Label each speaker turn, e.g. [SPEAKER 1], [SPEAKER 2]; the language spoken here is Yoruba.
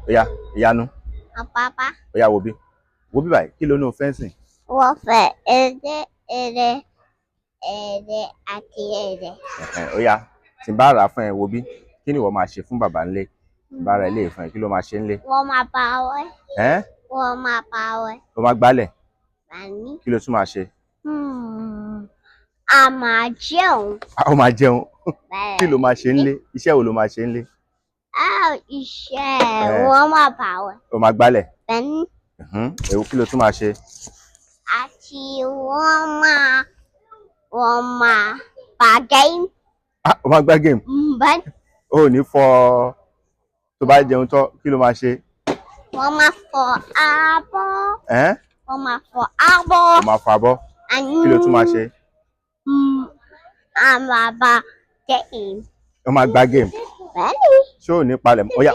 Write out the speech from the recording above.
[SPEAKER 1] Oya, ìyanu.
[SPEAKER 2] Papa.
[SPEAKER 1] Oya wo bí. Wo bí báyìí. Kí ló ní o fẹ́ sìn?
[SPEAKER 2] Wọ́n fẹ́ èdè àti èdè.
[SPEAKER 1] Oya, tí n bá rà fún ẹ wo bí. Kí ni ìwọ máa ṣe fún bàbá ńlé? Bá ra ilé fún ẹ, kí ló máa ṣe ńlé?
[SPEAKER 2] Wọ́n máa pa wẹ́.
[SPEAKER 1] Ẹ́?
[SPEAKER 2] Wọ́n máa pa wẹ́.
[SPEAKER 1] O máa gbálẹ̀.
[SPEAKER 2] Bani.
[SPEAKER 1] Kí ló tún máa ṣe?
[SPEAKER 2] A máa jẹun.
[SPEAKER 1] O máa jẹun.
[SPEAKER 2] Bẹ́ẹ̀.
[SPEAKER 1] Kí ló máa ṣe ńlé? Iṣẹ́ wo ló máa ṣe ńlé?
[SPEAKER 2] Iṣẹ́ wọ́n máa pa wẹ́.
[SPEAKER 1] O máa gbálẹ̀.
[SPEAKER 2] Bani.
[SPEAKER 1] Èwo kí ló tún máa ṣe?
[SPEAKER 2] Àti wọ́n máa pa game.
[SPEAKER 1] O máa gbá game.
[SPEAKER 2] Bani.
[SPEAKER 1] O ò ní fọ tó bá jẹun tán, kí ló máa ṣe?
[SPEAKER 2] Wọ́n máa fọ abọ́.
[SPEAKER 1] Ẹ́?
[SPEAKER 2] Wọ́n máa fọ abọ́.
[SPEAKER 1] O máa fọ abọ́. Kí ló tún máa ṣe?
[SPEAKER 2] A máa bá game.
[SPEAKER 1] O máa gbá game.
[SPEAKER 2] Bẹ́ẹ̀ni.
[SPEAKER 1] Ṣé ò ní palẹ̀ mọ́? Oya,